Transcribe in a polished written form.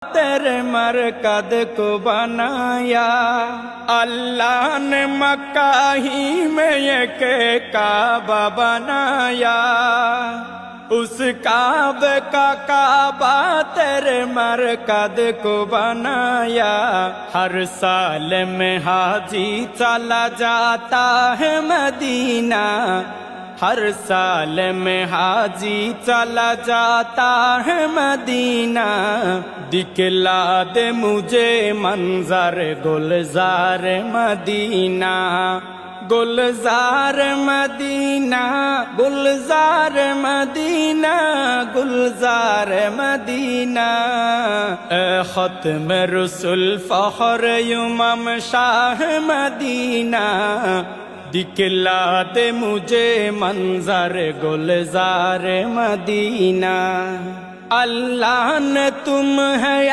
तेरे मरकद को बनाया। अल्लाह ने मक्का ही में एक काबा बनाया। उस काबे का काबा तेरे मरकद को बनाया। हर साल में हाजी चला जाता है मदीना। हर साल में हाजी चला जाता है मदीना। दिखला दे मुझे मंजर गुलजार मदीना। गुलजार मदीना, गुलजार मदीना, गुलजार मदीना। ख़त्म रसूल फ़ख्र उम्म शाह मदीना। दिखला दे मुझे मंजर गुलजार मदीना। अल्लाह ने तुम है